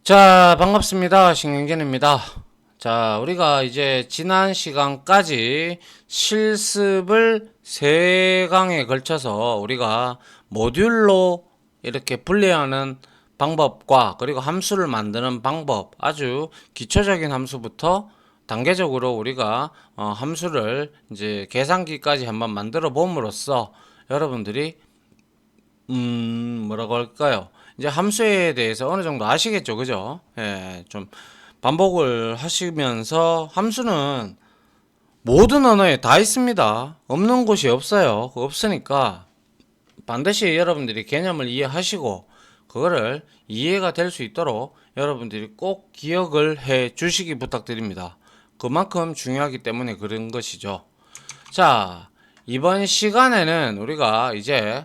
자, 반갑습니다. 신경전입니다. 자, 우리가 이제 지난 시간까지 실습을 3강에 걸쳐서 우리가 모듈로 이렇게 분리하는 방법과 그리고 함수를 만드는 방법, 아주 기초적인 함수부터 단계적으로 우리가 함수를 이제 계산기까지 한번 만들어 봄으로써 여러분들이 뭐라고 할까요? 이제 함수에 대해서 어느 정도 아시겠죠, 그죠? 예, 좀 반복을 하시면서 함수는 모든 언어에 다 있습니다. 없는 곳이 없어요. 그거 없으니까 반드시 여러분들이 개념을 이해하시고 그거를 이해가 될 수 있도록 여러분들이 꼭 기억을 해 주시기 부탁드립니다. 그만큼 중요하기 때문에 그런 것이죠. 자, 이번 시간에는 우리가 이제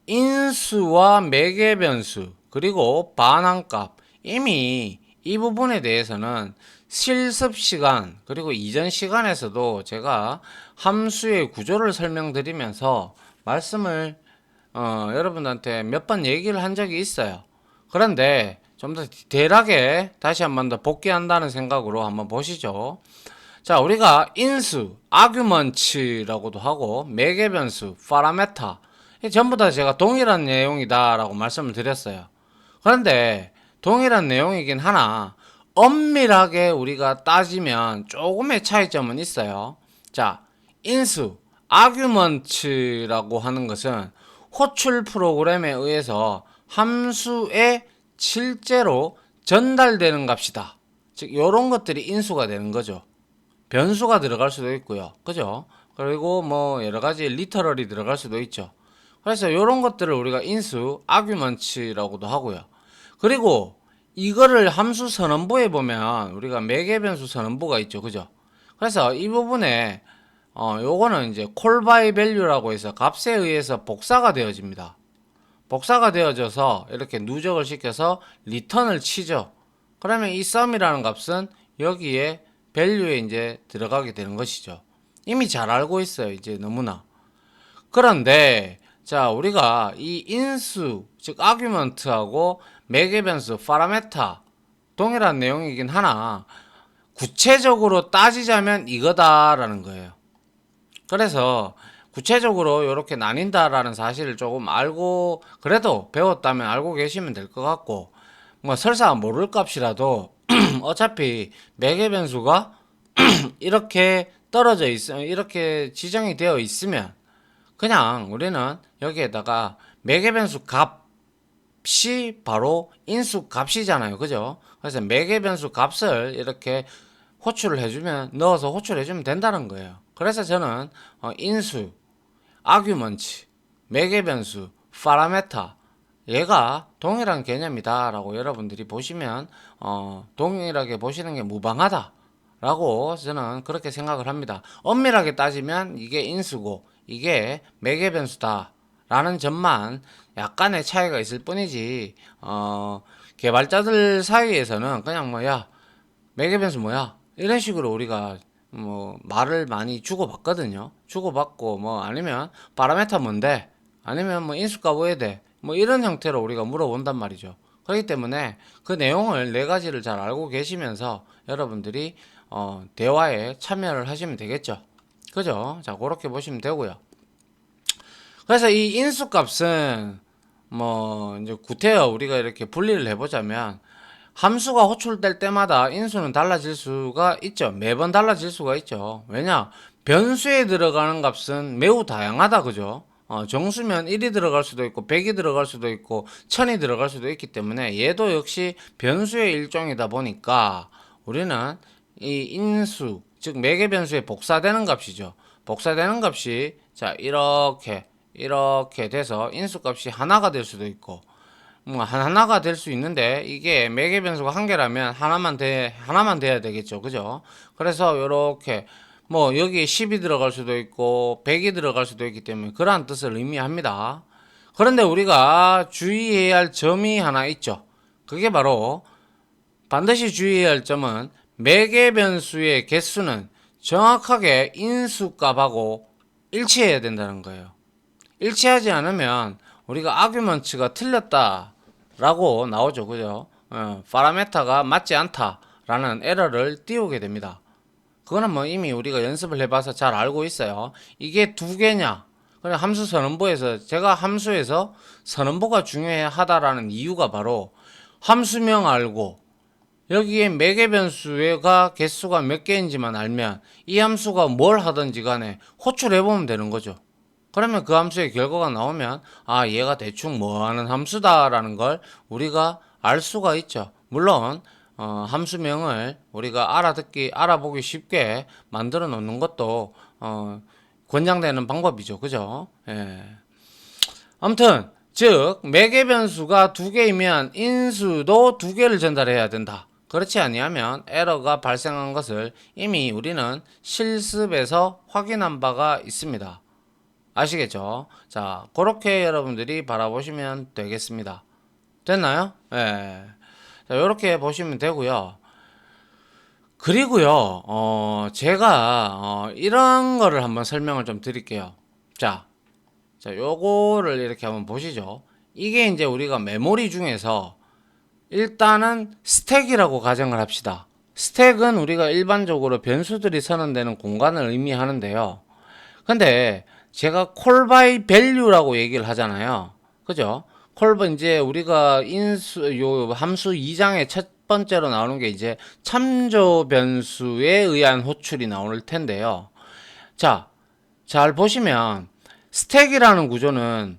인수와 매개변수 그리고 반환값, 이미 이 부분에 대해서는 실습 시간 그리고 이전 시간에서도 제가 함수의 구조를 설명드리면서 말씀을 여러분한테 몇 번 얘기를 한 적이 있어요. 그런데 좀 더 디테일하게 다시 한번 더 복귀한다는 생각으로 한번 보시죠. 자, 우리가 인수, 아규먼츠라고도 하고 매개변수, 파라메타, 전부 다 제가 동일한 내용이다라고 말씀을 드렸어요. 그런데 동일한 내용이긴 하나 엄밀하게 우리가 따지면 조금의 차이점은 있어요. 자, 인수, 아규먼츠라고 하는 것은 호출 프로그램에 의해서 함수에 실제로 전달되는 값이다. 즉, 이런 것들이 인수가 되는 거죠. 변수가 들어갈 수도 있고요. 그죠? 그리고 뭐 여러 가지 리터럴이 들어갈 수도 있죠. 그래서 이런 것들을 우리가 인수, 아규먼츠라고도 하고요. 그리고 이거를 함수 선언부에 보면 우리가 매개변수 선언부가 있죠. 그죠? 그래서 이 부분에 요거는 이제 콜 바이 밸류라고 해서 값에 의해서 복사가 되어집니다. 복사가 되어져서 이렇게 누적을 시켜서 리턴을 치죠. 그러면 이 sum이라는 값은 여기에 밸류에 이제 들어가게 되는 것이죠. 이미 잘 알고 있어요. 이제 너무나. 그런데 자, 우리가 이 인수, 즉 아규먼트하고 매개변수, 파라메타 동일한 내용이긴 하나 구체적으로 따지자면 이거다라는 거예요. 그래서 구체적으로 이렇게 나뉜다라는 사실을 조금 알고 그래도 배웠다면 알고 계시면 될 것 같고 뭐 설사 모를 값이라도 어차피 매개 변수가 이렇게 떨어져 있으면 이렇게 지정이 되어 있으면 그냥 우리는 여기에다가 매개 변수 값이 바로 인수 값이잖아요. 그죠? 그래서 매개 변수 값을 이렇게 호출을 해주면 넣어서 호출해주면 된다는 거예요. 그래서 저는 인수, 아규먼트, 매개변수, 파라메타 얘가 동일한 개념이다라고 여러분들이 보시면 동일하게 보시는 게 무방하다라고 저는 그렇게 생각을 합니다. 엄밀하게 따지면 이게 인수고 이게 매개변수다라는 점만 약간의 차이가 있을 뿐이지 개발자들 사이에서는 그냥 뭐야 매개변수 뭐야 이런 식으로 우리가 뭐 말을 많이 주고받거든요. 주고받고 뭐 아니면 파라메타 뭔데? 아니면 뭐 인수값 왜 돼? 뭐 이런 형태로 우리가 물어본단 말이죠. 그렇기 때문에 그 내용을 네 가지를 잘 알고 계시면서 여러분들이 대화에 참여를 하시면 되겠죠. 그죠? 자, 그렇게 보시면 되고요. 그래서 이 인수값은 뭐 이제 구태여 우리가 이렇게 분리를 해보자면 함수가 호출될 때마다 인수는 달라질 수가 있죠. 매번 달라질 수가 있죠. 왜냐? 변수에 들어가는 값은 매우 다양하다. 그죠? 정수면 1이 들어갈 수도 있고 100이 들어갈 수도 있고 1000이 들어갈 수도 있기 때문에 얘도 역시 변수의 일종이다 보니까 우리는 이 인수, 즉 매개 변수에 복사되는 값이죠. 복사되는 값이 자 이렇게 돼서 인수 값이 하나가 될 수도 있고 뭐 하나가 될 수 있는데 이게 매개 변수가 한 개라면 하나만 돼야 되겠죠. 그죠? 그래서 요렇게 뭐 여기 10이 들어갈 수도 있고 100이 들어갈 수도 있기 때문에 그러한 뜻을 의미합니다. 그런데 우리가 주의해야 할 점이 하나 있죠. 그게 바로 반드시 주의해야 할 점은 매개 변수의 개수는 정확하게 인수값하고 일치해야 된다는 거예요. 일치하지 않으면 우리가 아규먼츠가 틀렸다라고 나오죠. 그죠? 파라메타가 맞지 않다라는 에러를 띄우게 됩니다. 그거는 뭐 이미 우리가 연습을 해봐서 잘 알고 있어요. 이게 두 개냐? 그냥 함수 선언부에서 제가 함수에서 선언부가 중요하다라는 이유가 바로 함수명 알고 여기에 매개 변수가 개수가 몇 개인지만 알면 이 함수가 뭘 하든지 간에 호출해보면 되는 거죠. 그러면 그 함수의 결과가 나오면 아 얘가 대충 뭐 하는 함수다라는 걸 우리가 알 수가 있죠. 물론 함수명을 우리가 알아보기 쉽게 만들어 놓는 것도 권장되는 방법이죠. 그죠? 예. 아무튼 즉 매개 변수가 두 개이면 인수도 두 개를 전달해야 된다. 그렇지 아니하면 에러가 발생한 것을 이미 우리는 실습에서 확인한 바가 있습니다. 아시겠죠? 자, 그렇게 여러분들이 바라보시면 되겠습니다. 됐나요? 예. 자, 요렇게 보시면 되고요. 그리고요, 제가, 이런 거를 한번 설명을 좀 드릴게요. 자, 요거를 이렇게 한번 보시죠. 이게 이제 우리가 메모리 중에서 일단은 스택이라고 가정을 합시다. 스택은 우리가 일반적으로 변수들이 선언되는 공간을 의미하는데요. 근데 제가 call by value라고 얘기를 하잖아요. 그죠? 이제 우리가 요 함수 2장의 첫 번째로 나오는 게 이제 참조 변수에 의한 호출이 나올 텐데요. 자, 잘 보시면 스택이라는 구조는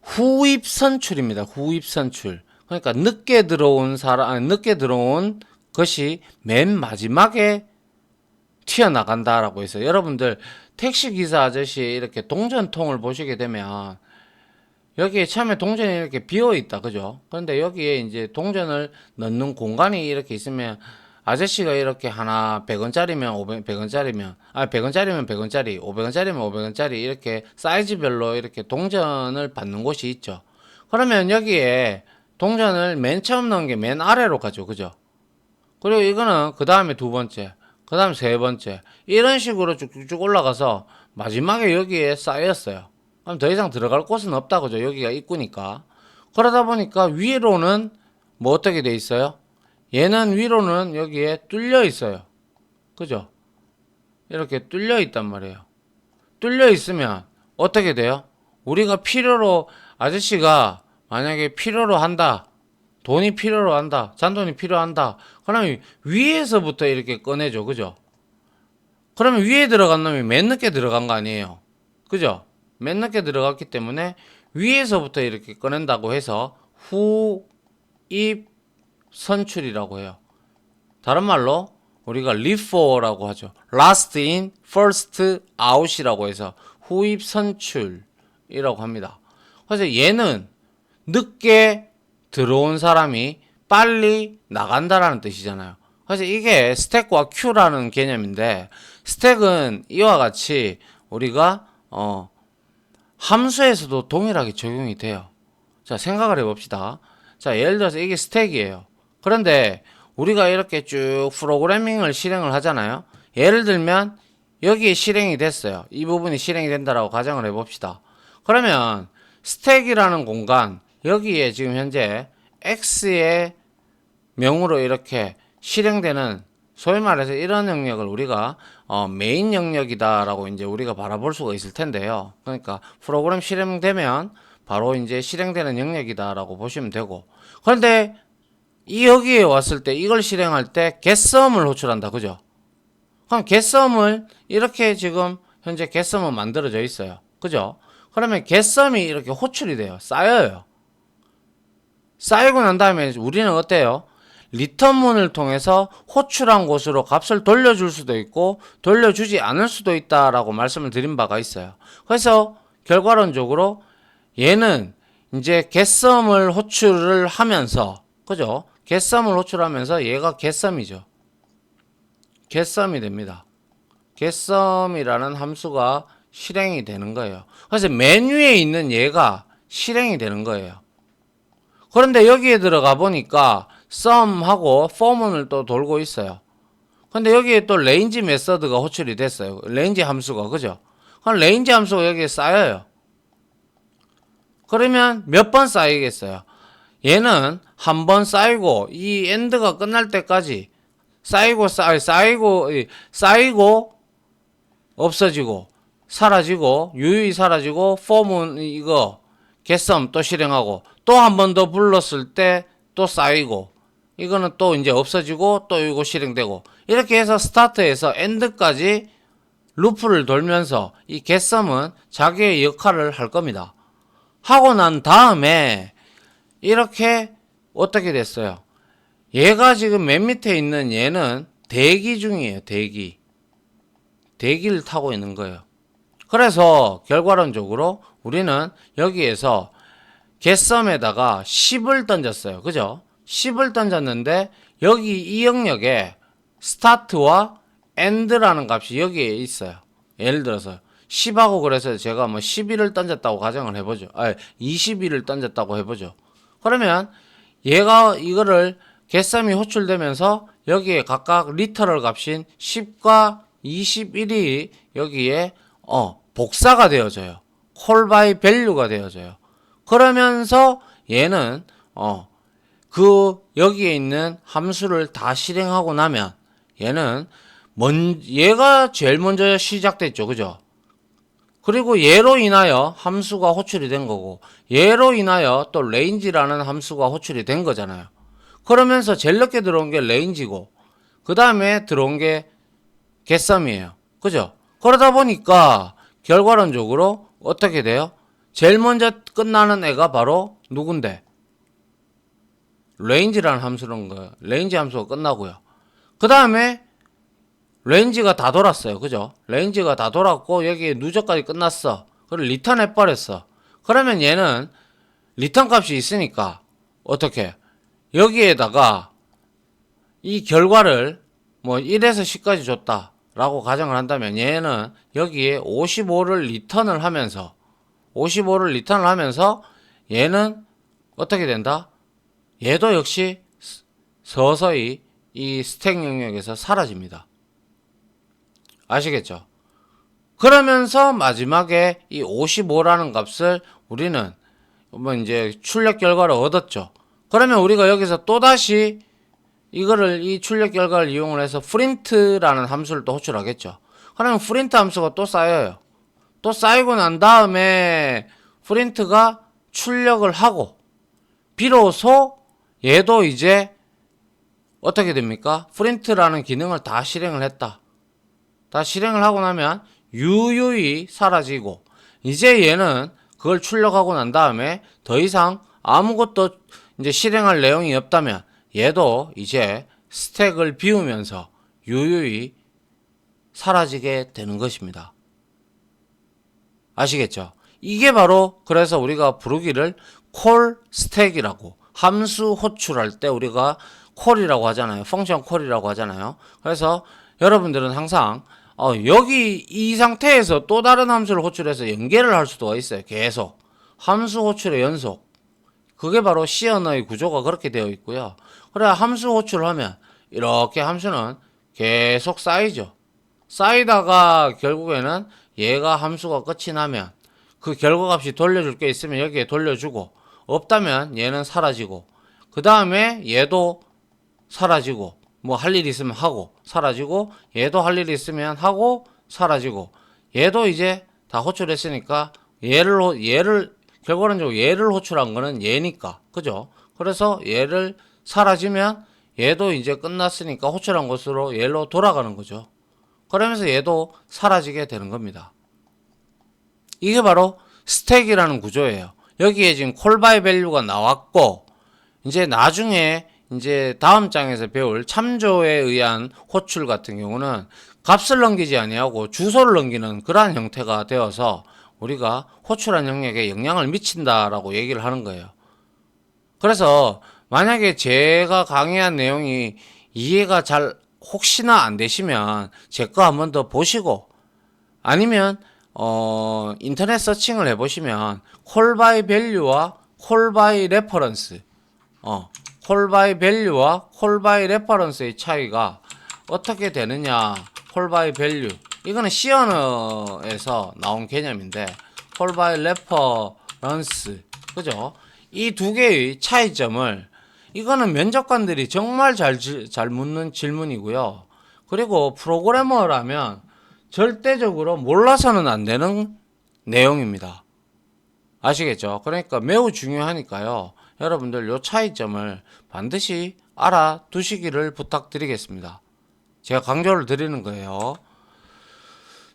후입 선출입니다. 후입 선출. 그러니까 늦게 들어온 것이 맨 마지막에 튀어나간다라고 해서 여러분들 택시기사 아저씨 이렇게 동전통을 보시게 되면 여기에 처음에 동전이 이렇게 비어 있다. 그죠? 그런데 여기에 이제 동전을 넣는 공간이 이렇게 있으면 아저씨가 이렇게 하나 100원짜리면 100원짜리면 100원짜리 500원짜리면 500원짜리 이렇게 사이즈별로 이렇게 동전을 받는 곳이 있죠. 그러면 여기에 동전을 맨 처음 넣은 게 맨 아래로 가죠. 그죠? 그리고 이거는 그 다음에 두 번째, 그 다음에 세 번째 이런 식으로 쭉쭉쭉 올라가서 마지막에 여기에 쌓였어요. 그럼 더 이상 들어갈 곳은 없다. 그죠? 여기가 입구니까. 그러다 보니까 위로는 뭐 어떻게 돼 있어요? 얘는 위로는 여기에 뚫려 있어요. 그죠? 이렇게 뚫려 있단 말이에요. 뚫려 있으면 어떻게 돼요? 우리가 필요로 아저씨가 만약에 필요로 한다. 돈이 필요로 한다. 잔돈이 필요한다. 그러면 위에서부터 이렇게 꺼내죠. 그죠? 그러면 위에 들어간 놈이 맨 늦게 들어간 거 아니에요. 그죠? 맨 늦게 들어갔기 때문에 위에서부터 이렇게 꺼낸다고 해서 후입 선출이라고 해요. 다른 말로 우리가 LIFO라고 하죠. Last in, first out이라고 해서 후입 선출이라고 합니다. 그래서 얘는 늦게 들어온 사람이 빨리 나간다라는 뜻이잖아요. 그래서 이게 스택과 큐라는 개념인데 스택은 이와 같이 우리가 함수에서도 동일하게 적용이 돼요. 자, 생각을 해봅시다. 자, 예를 들어서 이게 스택이에요. 그런데 우리가 이렇게 쭉 프로그래밍을 실행을 하잖아요. 예를 들면 여기에 실행이 됐어요. 이 부분이 실행이 된다라고 가정을 해봅시다. 그러면 스택이라는 공간 여기에 지금 현재 x의 명으로 이렇게 실행되는 소위 말해서 이런 영역을 우리가 메인 영역이다라고 이제 우리가 바라볼 수가 있을 텐데요. 그러니까 프로그램 실행되면 바로 이제 실행되는 영역이다라고 보시면 되고, 그런데 이 여기에 왔을 때 이걸 실행할 때 getSum을 호출한다. 그죠? 그럼 getSum을 이렇게 지금 현재 getSum은 만들어져 있어요. 그죠? 그러면 getSum이 이렇게 호출이 돼요. 쌓여요. 쌓이고 난 다음에 우리는 어때요? 리턴문을 통해서 호출한 곳으로 값을 돌려줄 수도 있고 돌려주지 않을 수도 있다라고 말씀을 드린 바가 있어요. 그래서 결과론적으로 얘는 이제 getSum을 호출을 하면서, 그죠? getSum을 호출하면서 얘가 getSum이죠. getSum이 됩니다. getSum이라는 함수가 실행이 되는 거예요. 그래서 맨 위에 있는 얘가 실행이 되는 거예요. 그런데 여기에 들어가 보니까 sum하고 for문을 또 돌고 있어요. 근데 여기에 또 range 메서드가 호출이 됐어요. range 함수가, 그죠? 그럼 range 함수가 여기에 쌓여요. 그러면 몇 번 쌓이겠어요? 얘는 한번 쌓이고 이 엔드가 끝날 때까지 쌓이고 없어지고 사라지고 유유히 사라지고 폼은 이거 개썸 또 실행하고 또 한 번 더 불렀을 때 또 쌓이고 이거는 또 이제 없어지고 또 이거 실행되고 이렇게 해서 스타트에서 엔드까지 루프를 돌면서 이 getSum은 자기의 역할을 할 겁니다. 하고 난 다음에 이렇게 어떻게 됐어요? 얘가 지금 맨 밑에 있는 얘는 대기 중이에요. 대기를 타고 있는 거예요. 그래서 결과론적으로 우리는 여기에서 getSum에다가 10을 던졌어요. 그죠? 10을 던졌는데 여기 이 영역에 start와 end라는 값이 여기에 있어요. 예를 들어서 10하고 그래서 제가 뭐 11을 던졌다고 가정을 해보죠. 21을 던졌다고 해보죠. 그러면 얘가 이거를 getSum이 호출되면서 여기에 각각 리터럴 값인 10과 21이 여기에 복사가 되어져요. call by value가 되어져요. 그러면서 얘는 여기에 있는 함수를 다 실행하고 나면 얘는 얘가 제일 먼저 시작됐죠. 그죠? 그리고 얘로 인하여 함수가 호출이 된 거고 얘로 인하여 또 range라는 함수가 호출이 된 거잖아요. 그러면서 제일 늦게 들어온 게 range고 그 다음에 들어온 게 getSum이에요. 그죠? 그러다 보니까 결과론적으로 어떻게 돼요? 제일 먼저 끝나는 애가 바로 누군데? range라는 함수는 거예요. range 함수가 끝나고요. 그 다음에 range가 다 돌았어요. 그죠? range가 다 돌았고 여기 누적까지 끝났어. 그걸 리턴 해버렸어. 그러면 얘는 리턴 값이 있으니까 어떻게? 여기에다가 이 결과를 뭐 1에서 10까지 줬다 라고 가정을 한다면 얘는 여기에 55를 리턴을 하면서 얘는 어떻게 된다? 얘도 역시 서서히 이 스택 영역에서 사라집니다. 아시겠죠? 그러면서 마지막에 이 55라는 값을 우리는 뭐 이제 출력 결과를 얻었죠. 그러면 우리가 여기서 또다시 이거를 이 출력 결과를 이용을 해서 print라는 함수를 또 호출하겠죠. 그러면 print 함수가 또 쌓여요. 또 쌓이고 난 다음에 print가 출력을 하고 비로소 얘도 이제 어떻게 됩니까? print라는 기능을 다 실행을 했다. 다 실행을 하고 나면 유유히 사라지고 이제 얘는 그걸 출력하고 난 다음에 더 이상 아무것도 이제 실행할 내용이 없다면 얘도 이제 스택을 비우면서 유유히 사라지게 되는 것입니다. 아시겠죠? 이게 바로 그래서 우리가 부르기를 call stack이라고 함수 호출할 때 우리가 call이라고 하잖아요. 펑션 call이라고 하잖아요. 그래서 여러분들은 항상 여기 이 상태에서 또 다른 함수를 호출해서 연계를 할 수도 있어요. 계속 함수 호출의 연속. 그게 바로 C 언어의 구조가 그렇게 되어 있고요. 그래 함수 호출을 하면 이렇게 함수는 계속 쌓이죠. 쌓이다가 결국에는 얘가 함수가 끝이 나면 그 결과값이 돌려줄 게 있으면 여기에 돌려주고 없다면 얘는 사라지고 그 다음에 얘도 사라지고 뭐 할 일 있으면 하고 사라지고 얘도 할 일 있으면 하고 사라지고 얘도 이제 다 호출했으니까 얘를 결과론적으로 얘를 호출한 거는 얘니까 그죠? 그래서 얘를 사라지면 얘도 이제 끝났으니까 호출한 것으로 얘로 돌아가는 거죠. 그러면서 얘도 사라지게 되는 겁니다. 이게 바로 스택이라는 구조예요. 여기에 지금 call by value가 나왔고 이제 나중에 이제 다음 장에서 배울 참조에 의한 호출 같은 경우는 값을 넘기지 아니하고 주소를 넘기는 그러한 형태가 되어서 우리가 호출한 영역에 영향을 미친다라고 얘기를 하는 거예요. 그래서 만약에 제가 강의한 내용이 이해가 잘 혹시나 안 되시면 제 거 한 번 더 보시고 아니면 인터넷 서칭을 해보시면 call by value와 call by reference call by value와 call by reference의 차이가 어떻게 되느냐. call by value 이거는 C 언어에서 나온 개념인데 call by reference 그죠? 이 두 개의 차이점을 이거는 면접관들이 정말 잘 묻는 질문이고요. 그리고 프로그래머라면 절대적으로 몰라서는 안 되는 내용입니다. 아시겠죠? 그러니까 매우 중요하니까요. 여러분들 요 차이점을 반드시 알아두시기를 부탁드리겠습니다. 제가 강조를 드리는 거예요.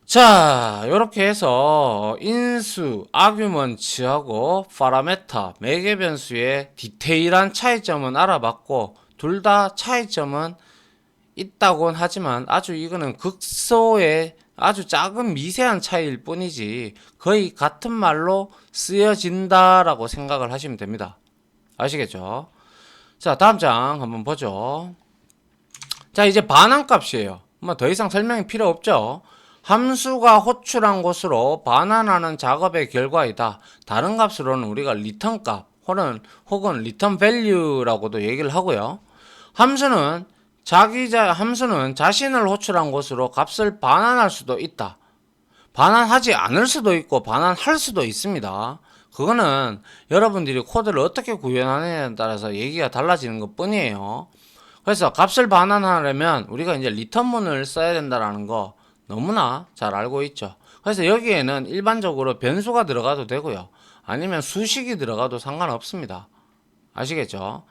자, 이렇게 해서 인수, 아규먼츠하고 파라메타, 매개 변수의 디테일한 차이점은 알아봤고, 둘 다 차이점은 있다곤 하지만 아주 이거는 극소의 아주 작은 미세한 차이일 뿐이지 거의 같은 말로 쓰여진다라고 생각을 하시면 됩니다. 아시겠죠? 자, 다음 장 한번 보죠. 자, 이제 반환값이에요. 뭐 더 이상 설명이 필요 없죠. 함수가 호출한 곳으로 반환하는 작업의 결과이다. 다른 값으로는 우리가 리턴 값 혹은 리턴 밸류라고도 얘기를 하고요. 함수는 자신을 호출한 곳으로 값을 반환할 수도 있다. 반환하지 않을 수도 있고 반환할 수도 있습니다. 그거는 여러분들이 코드를 어떻게 구현하느냐에 따라서 얘기가 달라지는 것 뿐이에요. 그래서 값을 반환하려면 우리가 이제 리턴문을 써야 된다는 거 너무나 잘 알고 있죠. 그래서 여기에는 일반적으로 변수가 들어가도 되고요. 아니면 수식이 들어가도 상관없습니다. 아시겠죠?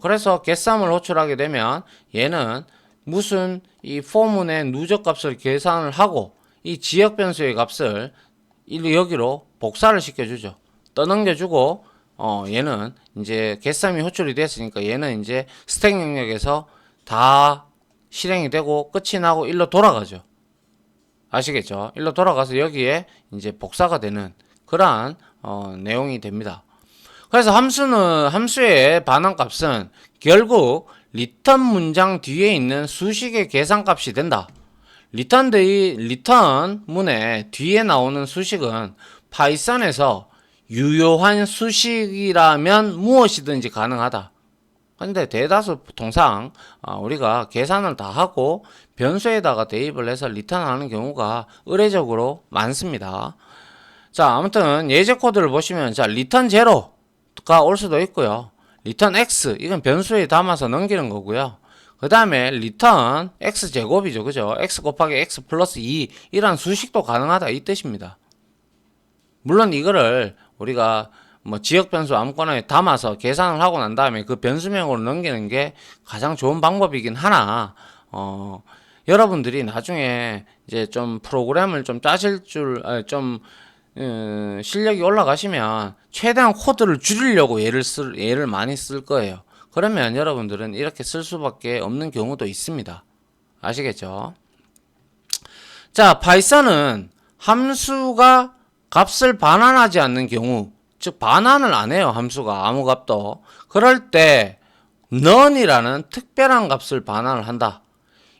그래서 개수함을 호출하게 되면 얘는 무슨 이 포문의 누적 값을 계산을 하고 이 지역 변수의 값을 여기로 복사를 시켜주죠. 떠넘겨주고 얘는 이제 개수함이 호출이 됐으니까 얘는 이제 스택 영역에서 다 실행이 되고 끝이 나고 일로 돌아가죠. 아시겠죠? 일로 돌아가서 여기에 이제 복사가 되는 그러한 내용이 됩니다. 그래서 함수의 반환값은 결국 리턴 문장 뒤에 있는 수식의 계산값이 된다. 리턴 문의 뒤에 나오는 수식은 파이썬에서 유효한 수식이라면 무엇이든지 가능하다. 근데 대다수 통상 우리가 계산을 다 하고 변수에다가 대입을 해서 리턴하는 경우가 의례적으로 많습니다. 자, 아무튼 예제 코드를 보시면 자, 리턴 제로가 올 수도 있고요. 리턴 x 이건 변수에 담아서 넘기는 거고요. 그 다음에 리턴 x 제곱이죠. 그죠? x 곱하기 x 플러스 2 이란 수식도 가능하다 이 뜻입니다. 물론 이거를 우리가 뭐 지역 변수 아무거나에 담아서 계산을 하고 난 다음에 그 변수명으로 넘기는 게 가장 좋은 방법이긴 하나 여러분들이 나중에 이제 좀 프로그램을 좀 짜실 실력이 올라가시면 최대한 코드를 줄이려고 얘를 많이 쓸 거예요. 그러면 여러분들은 이렇게 쓸 수밖에 없는 경우도 있습니다. 아시겠죠? 자, 파이썬은 함수가 값을 반환하지 않는 경우, 즉 반환을 안 해요. 함수가 아무 값도. 그럴 때 none이라는 특별한 값을 반환을 한다.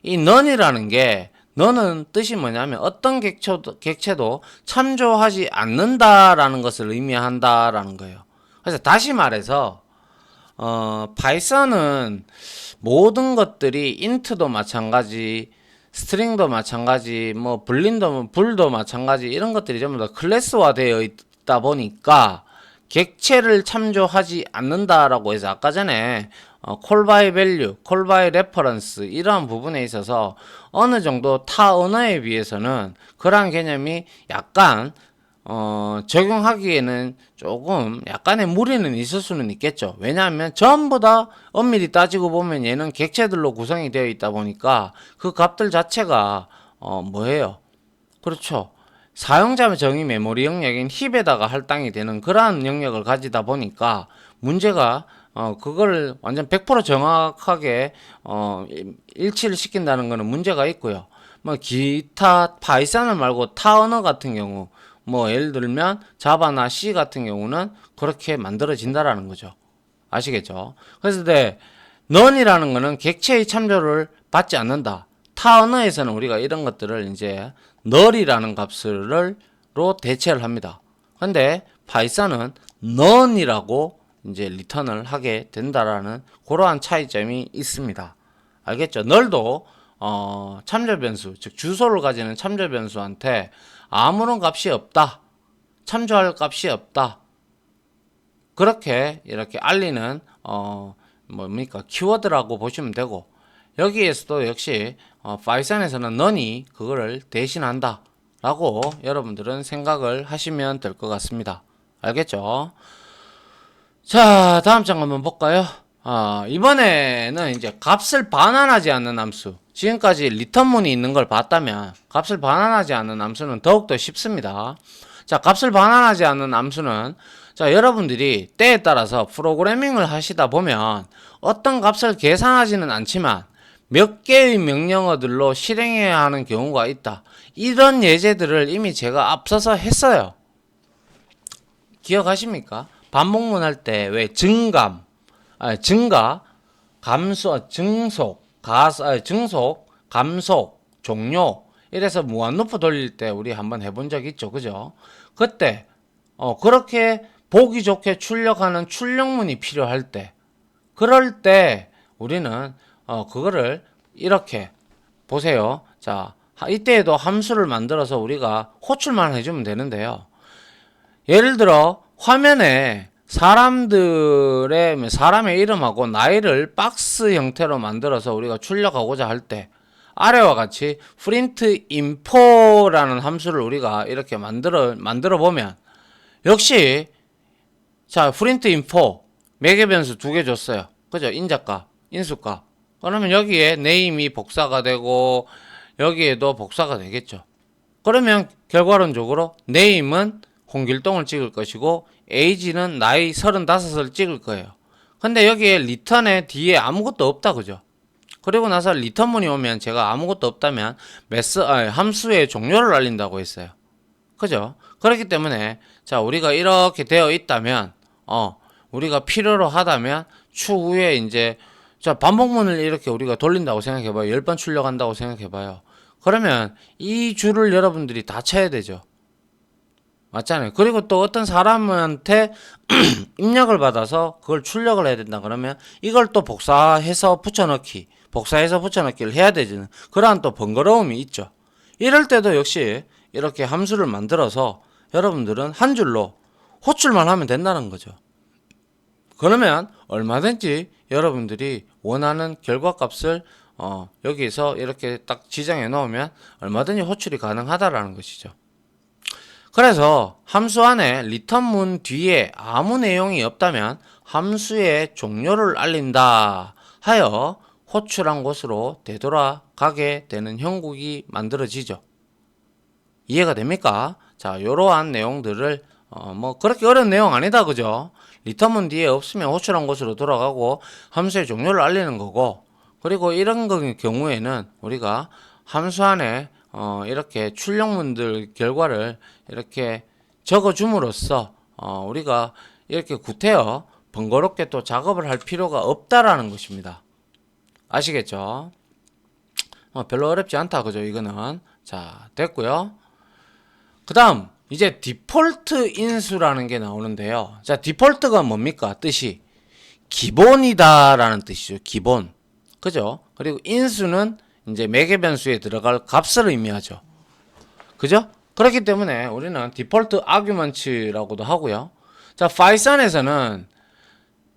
이 none이라는 게 너는 뜻이 뭐냐면 어떤 객체도 참조하지 않는다라는 것을 의미한다라는 거예요. 그래서 다시 말해서 파이썬은 모든 것들이 int도 마찬가지, 스트링도 마찬가지, 뭐 불도 마찬가지 이런 것들이 전부 다 클래스화 되어 있다 보니까 객체를 참조하지 않는다라고 해서 아까 전에 call by value, call by reference 이러한 부분에 있어서 어느 정도 타 언어에 비해서는 그러한 개념이 약간 적용하기에는 조금 약간의 무리는 있을 수는 있겠죠. 왜냐하면 전부 다 엄밀히 따지고 보면 얘는 객체들로 구성이 되어 있다 보니까 그 값들 자체가 뭐예요? 그렇죠. 사용자 정의 메모리 영역인 힙에다가 할당이 되는 그러한 영역을 가지다 보니까 문제가 그걸 완전 100% 정확하게 일치를 시킨다는 것은 문제가 있고요. 뭐 기타 파이썬을 말고 타 언어 같은 경우 뭐 예를 들면 자바나 C 같은 경우는 그렇게 만들어진다라는 거죠. 아시겠죠? 그래서 none이라는 거는 객체의 참조를 받지 않는다. 타 언어에서는 우리가 이런 것들을 이제 null이라는 값으로 대체를 합니다. 근데 파이썬은 none이라고 이제 리턴을 하게 된다라는 그러한 차이점이 있습니다. 알겠죠? null도 참조 변수, 즉 주소를 가지는 참조 변수한테 아무런 값이 없다. 참조할 값이 없다. 그렇게 이렇게 알리는 뭡니까 키워드라고 보시면 되고, 여기에서도 역시 파이썬에서는 none이 그거를 대신한다 라고 여러분들은 생각을 하시면 될 것 같습니다. 알겠죠? 자, 다음 장 한번 볼까요? 이번에는 이제 값을 반환하지 않는 함수, 지금까지 리턴문이 있는 걸 봤다면 값을 반환하지 않는 함수는 더욱더 쉽습니다. 자, 값을 반환하지 않는 함수는, 자, 여러분들이 때에 따라서 프로그래밍을 하시다 보면 어떤 값을 계산하지는 않지만 몇 개의 명령어들로 실행해야 하는 경우가 있다. 이런 예제들을 이미 제가 앞서서 했어요. 기억하십니까? 반복문 할 때 왜 증가, 감소, 증속, 감속, 종료 이래서 무한루프 돌릴 때 우리 한번 해본 적 있죠, 그죠? 그때 그렇게 보기 좋게 출력하는 출력문이 필요할 때, 그럴 때 우리는 그거를 이렇게 보세요. 자, 이때에도 함수를 만들어서 우리가 호출만 해주면 되는데요. 예를 들어 화면에 사람의 이름하고 나이를 박스 형태로 만들어서 우리가 출력하고자 할 때, 아래와 같이 print info라는 함수를 우리가 이렇게 만들어 보면, 역시 자, print info 매개 변수 2개 줬어요. 그죠? 인자값, 인수값. 그러면 여기에 name이 복사가 되고 여기에도 복사가 되겠죠. 그러면 결과론적으로 name은 홍길동을 찍을 것이고 age는 나이 35을 찍을 거예요. 근데 여기에 return에 뒤에 아무것도 없다, 그죠? 그리고 나서 리턴문이 오면 제가 아무것도 없다면 함수의 종료를 알린다고 했어요. 그죠? 그렇기 때문에 자, 우리가 이렇게 되어 있다면 우리가 필요로 하다면 추후에 이제 자, 반복문을 이렇게 우리가 돌린다고 생각해봐요. 10번 출력한다고 생각해봐요. 그러면 이 줄을 여러분들이 다 쳐야 되죠. 맞잖아요. 그리고 또 어떤 사람한테 입력을 받아서 그걸 출력을 해야 된다 그러면 이걸 또 복사해서 붙여넣기를 해야 되는 그러한 또 번거로움이 있죠. 이럴 때도 역시 이렇게 함수를 만들어서 여러분들은 한 줄로 호출만 하면 된다는 거죠. 그러면 얼마든지 여러분들이 원하는 결과값을 여기서 이렇게 딱 지정해 놓으면 얼마든지 호출이 가능하다라는 것이죠. 그래서 함수 안에 리턴문 뒤에 아무 내용이 없다면 함수의 종료를 알린다 하여 호출한 곳으로 되돌아가게 되는 형국이 만들어지죠. 이해가 됩니까? 자, 이러한 내용들을 뭐 그렇게 어려운 내용 아니다, 그죠? 리턴문 뒤에 없으면 호출한 곳으로 돌아가고 함수의 종료를 알리는 거고, 그리고 이런 경우에는 우리가 함수 안에 이렇게 출력문들 결과를 이렇게 적어줌으로써 우리가 이렇게 구태여 번거롭게 또 작업을 할 필요가 없다라는 것입니다. 아시겠죠? 별로 어렵지 않다, 그죠? 이거는. 자, 됐고요. 그 다음 이제 디폴트 인수라는 게 나오는데요. 자, 디폴트가 뭡니까? 뜻이 기본이다 라는 뜻이죠. 기본. 그죠? 그리고 인수는 이제 매개 변수에 들어갈 값을 의미하죠. 그죠? 그렇기 때문에 우리는 디폴트 아규먼트라고도 하고요. 자, 파이썬에서는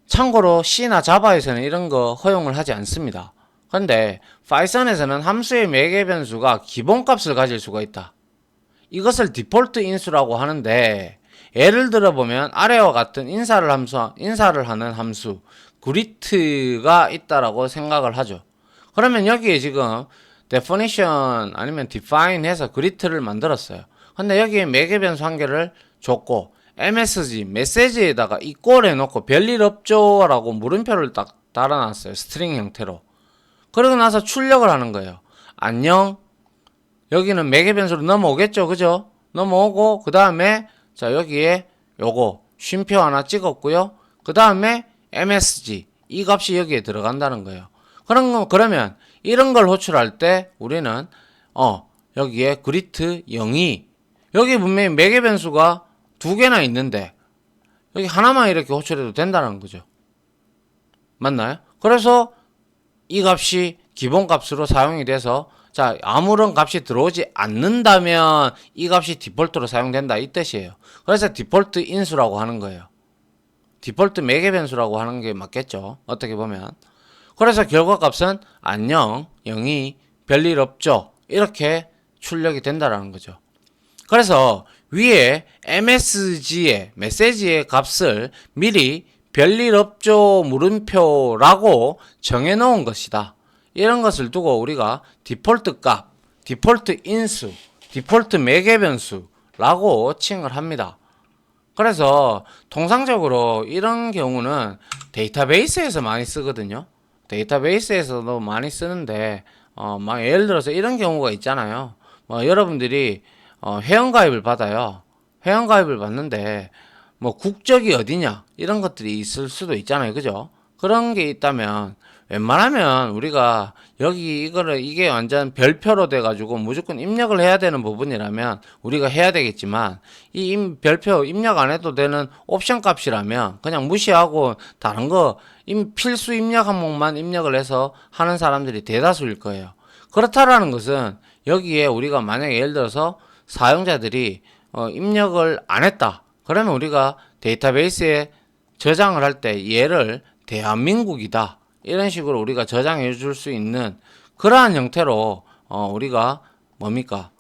참고로 C나 자바에서는 이런 거 허용을 하지 않습니다. 근데 파이썬에서는 함수의 매개 변수가 기본값을 가질 수가 있다. 이것을 디폴트 인수라고 하는데, 예를 들어 보면 아래와 같은 인사를 하는 함수 greet가 있다라고 생각을 하죠. 그러면 여기에 지금 definition 아니면 define 해서 greet를 만들었어요. 근데 여기에 매개 변수 한 개를 줬고 메시지에다가 equal 해놓고 별일 없죠 라고 물음표를 딱 달아놨어요. 스트링 형태로. 그러고 나서 출력을 하는 거예요. 안녕. 여기는 매개 변수로 넘어오겠죠, 그죠? 넘어오고 그 다음에 자, 여기에 요거 쉼표 하나 찍었고요. 그 다음에 msg 이 값이 여기에 들어간다는 거예요. 그러면 이런 걸 호출할 때 우리는 여기에 greet 0이 여기 분명히 매개 변수가 2개나 있는데 여기 하나만 이렇게 호출해도 된다는 거죠. 맞나요? 그래서 이 값이 기본 값으로 사용이 돼서 자, 아무런 값이 들어오지 않는다면 이 값이 디폴트로 사용된다 이 뜻이에요. 그래서 디폴트 인수라고 하는 거예요. 디폴트 매개 변수라고 하는 게 맞겠죠. 어떻게 보면. 그래서 결과값은 안녕, 0이 별일 없죠. 이렇게 출력이 된다라는 거죠. 그래서 위에 MSG의 메시지의 값을 미리 별일 없죠 물음표라고 정해 놓은 것이다. 이런 것을 두고 우리가 디폴트 값, 디폴트 인수, 디폴트 매개 변수라고 칭을 합니다. 그래서 통상적으로 이런 경우는 데이터베이스에서 많이 쓰거든요. 데이터베이스에서도 많이 쓰는데 막 예를 들어서 이런 경우가 있잖아요. 여러분들이 회원가입을 받아요. 회원가입을 받는데 뭐 국적이 어디냐 이런 것들이 있을 수도 있잖아요. 그죠? 그런 게 있다면 웬만하면 우리가 여기 이게 완전 별표로 돼 가지고 무조건 입력을 해야 되는 부분이라면 우리가 해야 되겠지만 이 별표 입력 안 해도 되는 옵션 값이라면 그냥 무시하고 다른 거 필수 입력 항목만 입력을 해서 하는 사람들이 대다수일 거예요. 그렇다라는 것은 여기에 우리가 만약에 예를 들어서 사용자들이 입력을 안 했다. 그러면 우리가 데이터베이스에 저장을 할 때 얘를 대한민국이다. 이런 식으로 우리가 저장해 줄 수 있는 그러한 형태로 우리가 뭡니까?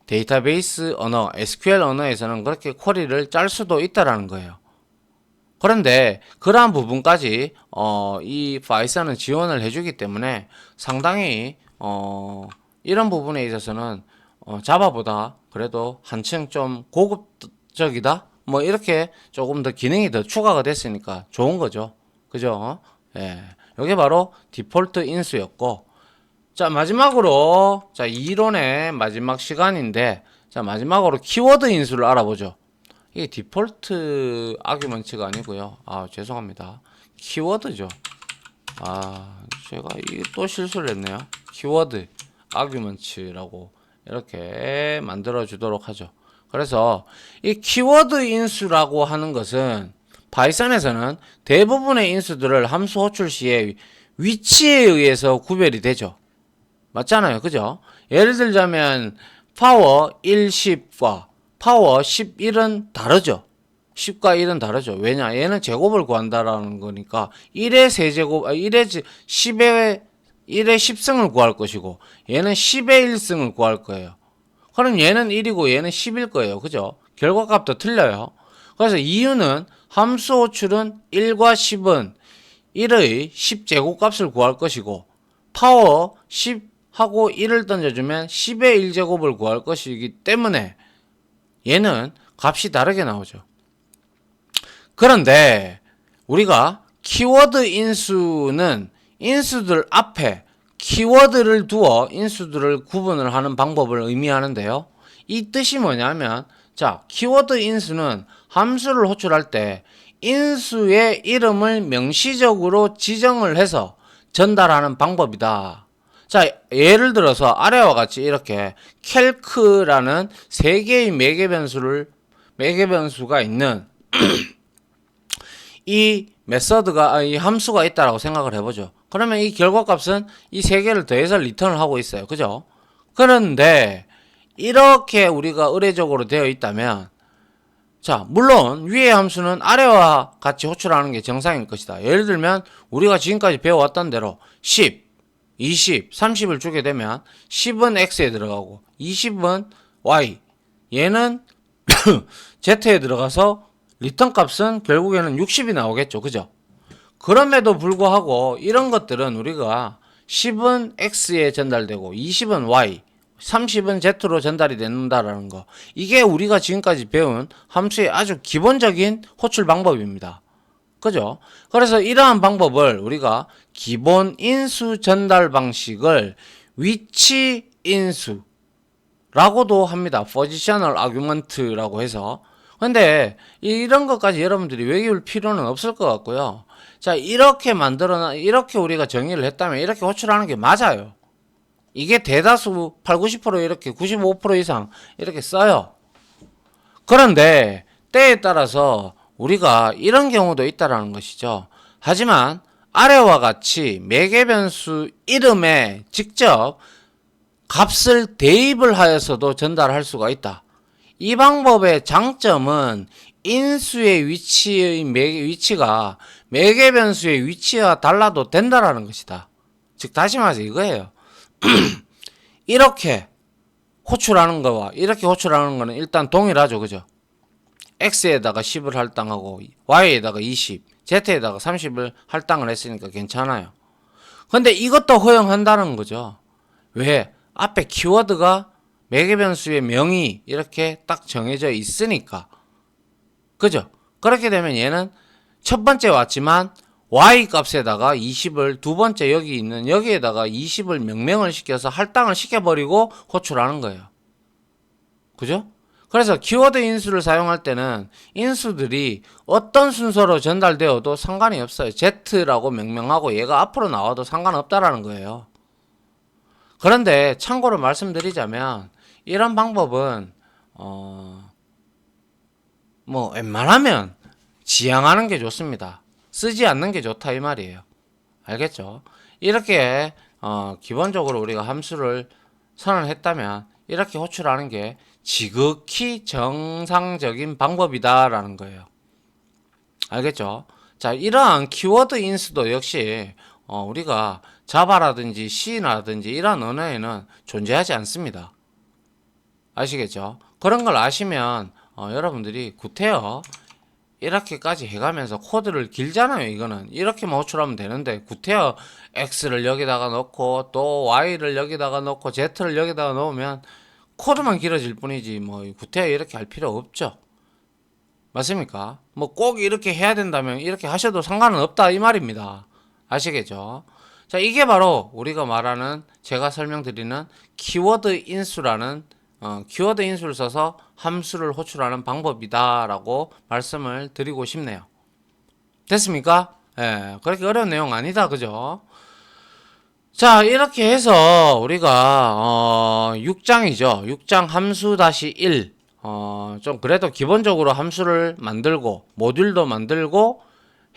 데이터베이스 언어, SQL 언어에서는 그렇게 쿼리를 짤 수도 있다라는 거예요. 그런데 그러한 부분까지 이 파이썬은 지원을 해주기 때문에 상당히 이런 부분에 있어서는 자바보다 그래도 한층 좀 고급적이다? 뭐 이렇게 조금 더 기능이 더 추가가 됐으니까 좋은 거죠. 그죠? 예. 이게 바로 디폴트 인수였고, 자 마지막으로 자 이론의 마지막 시간인데, 자 마지막으로 키워드 인수를 알아보죠. 이게 디폴트 아규먼트가 아니고요. 죄송합니다. 키워드죠. 제가 이게 또 실수를 했네요. 키워드 아규먼트라고 이렇게 만들어 주도록 하죠. 그래서 이 키워드 인수라고 하는 것은 파이썬에서는 대부분의 인수들을 함수 호출 시에 위치에 의해서 구별이 되죠. 맞잖아요. 그죠? 예를 들자면 파워 1, 10과 파워 11은 다르죠. 10과 1은 다르죠. 왜냐? 얘는 제곱을 구한다라는 거니까 1의 세제곱, 1의 10의 1의 10승을 구할 것이고 얘는 10의 1승을 구할 거예요. 그럼 얘는 1이고 얘는 10일 거예요. 그죠? 결과값도 틀려요. 그래서 이유는 함수 호출은 1과 10은 1의 10제곱값을 구할 것이고 파워 10하고 1을 던져주면 10의 1제곱을 구할 것이기 때문에 얘는 값이 다르게 나오죠. 그런데 우리가 키워드 인수는 인수들 앞에 키워드를 두어 인수들을 구분을 하는 방법을 의미하는데요. 이 뜻이 뭐냐면, 자, 키워드 인수는 함수를 호출할 때 인수의 이름을 명시적으로 지정을 해서 전달하는 방법이다. 자, 예를 들어서 아래와 같이 이렇게 calc라는 세 개의 매개 변수가 있는 이 메서드가, 이 함수가 있다라고 생각을 해보죠. 그러면 이 결과값은 이 세 개를 더해서 리턴을 하고 있어요. 그죠? 그런데 이렇게 우리가 의례적으로 되어 있다면, 자, 물론 위의 함수는 아래와 같이 호출하는 게 정상일 것이다. 예를 들면 우리가 지금까지 배워왔던 대로 10, 20, 30을 주게 되면 10은 X에 들어가고 20은 Y, 얘는 Z에 들어가서 리턴 값은 결국에는 60이 나오겠죠. 그죠? 그럼에도 불구하고 이런 것들은 우리가 10은 X에 전달되고 20은 Y, 30은 Z로 전달이 된다라는 거, 이게 우리가 지금까지 배운 함수의 아주 기본적인 호출 방법입니다. 그죠? 그래서 이러한 방법을 우리가 기본 인수 전달 방식을 위치 인수라고도 합니다. Positional Argument라고 해서. 근데 이런 것까지 여러분들이 외울 필요는 없을 것 같고요. 자, 이렇게 이렇게 우리가 정의를 했다면 이렇게 호출하는 게 맞아요. 이게 대다수 80-90% 이렇게 95% 이상 이렇게 써요. 그런데 때에 따라서 우리가 이런 경우도 있다라는 것이죠. 하지만 아래와 같이 매개 변수 이름에 직접 값을 대입을 하여서도 전달할 수가 있다. 이 방법의 장점은 인수의 위치가 매개 변수의 위치와 달라도 된다라는 것이다. 즉 다시 말해서 이거예요. 이렇게 호출하는 거와 이렇게 호출하는 거는 일단 동일하죠. 그죠? x에다가 10을 할당하고 y에다가 20, z에다가 30을 할당을 했으니까 괜찮아요. 근데 이것도 허용한다는 거죠. 왜? 앞에 키워드가 매개 변수의 명이 이렇게 딱 정해져 있으니까. 그죠? 그렇게 되면 얘는 첫 번째 왔지만 y 값에다가 20을 두 번째 여기 있는 여기에다가 20을 명명을 시켜서 할당을 시켜버리고 호출하는 거예요. 그죠? 그래서 키워드 인수를 사용할 때는 인수들이 어떤 순서로 전달되어도 상관이 없어요. Z라고 명명하고 얘가 앞으로 나와도 상관없다라는 거예요. 그런데 참고로 말씀드리자면 이런 방법은 뭐 웬만하면 지양하는 게 좋습니다. 쓰지 않는 게 좋다 이 말이에요. 알겠죠? 이렇게 기본적으로 우리가 함수를 선언했다면 이렇게 호출하는 게 지극히 정상적인 방법이다라는 거예요. 알겠죠? 자, 이러한 키워드 인수도 역시 우리가 자바라든지 C라든지 이런 언어에는 존재하지 않습니다. 아시겠죠? 그런 걸 아시면 여러분들이 구태여 이렇게까지 해가면서 코드를 길잖아요. 이거는 이렇게만 호출하면 되는데 구태여 X를 여기다가 넣고 또 Y를 여기다가 넣고 Z를 여기다가 넣으면 코드만 길어질 뿐이지 뭐 구태여 이렇게 할 필요 없죠. 맞습니까? 뭐 꼭 이렇게 해야 된다면 이렇게 하셔도 상관은 없다 이 말입니다. 아시겠죠? 자, 이게 바로 우리가 말하는 제가 설명드리는 키워드 인수라는 키워드 인수를 써서 함수를 호출하는 방법이다라고 말씀을 드리고 싶네요. 됐습니까? 예, 그렇게 어려운 내용 아니다, 그죠? 자, 이렇게 해서 우리가 6장이죠. 6장 함수-1 좀 그래도 기본적으로 함수를 만들고 모듈도 만들고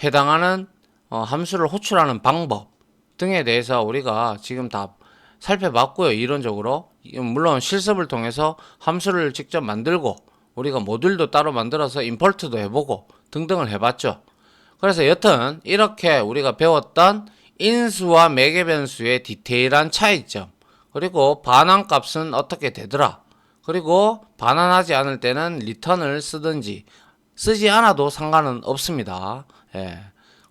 해당하는 함수를 호출하는 방법 등에 대해서 우리가 지금 다 살펴봤고요. 이론적으로 물론 실습을 통해서 함수를 직접 만들고 우리가 모듈도 따로 만들어서 임포트도 해보고 등등을 해봤죠. 그래서 여튼 이렇게 우리가 배웠던 인수와 매개 변수의 디테일한 차이점, 그리고 반환값은 어떻게 되더라, 그리고 반환하지 않을 때는 리턴을 쓰든지 쓰지 않아도 상관은 없습니다. 예.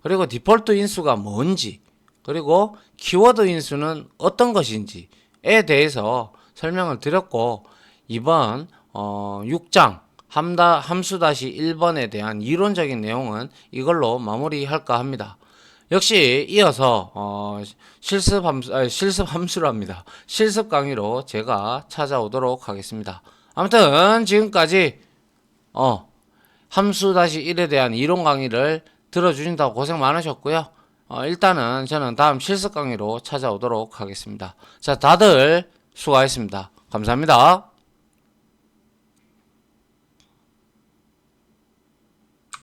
그리고 디폴트 인수가 뭔지, 그리고 키워드 인수는 어떤 것인지에 대해서 설명을 드렸고, 이번 6장 함수-1번에 대한 이론적인 내용은 이걸로 마무리할까 합니다. 역시 이어서 실습 함수랍니다. 실습 강의로 제가 찾아오도록 하겠습니다. 아무튼 지금까지 함수-1에 대한 이론 강의를 들어주신다고 고생 많으셨고요. 일단은 저는 다음 실습 강의로 찾아오도록 하겠습니다. 자, 다들 수고하셨습니다. 감사합니다.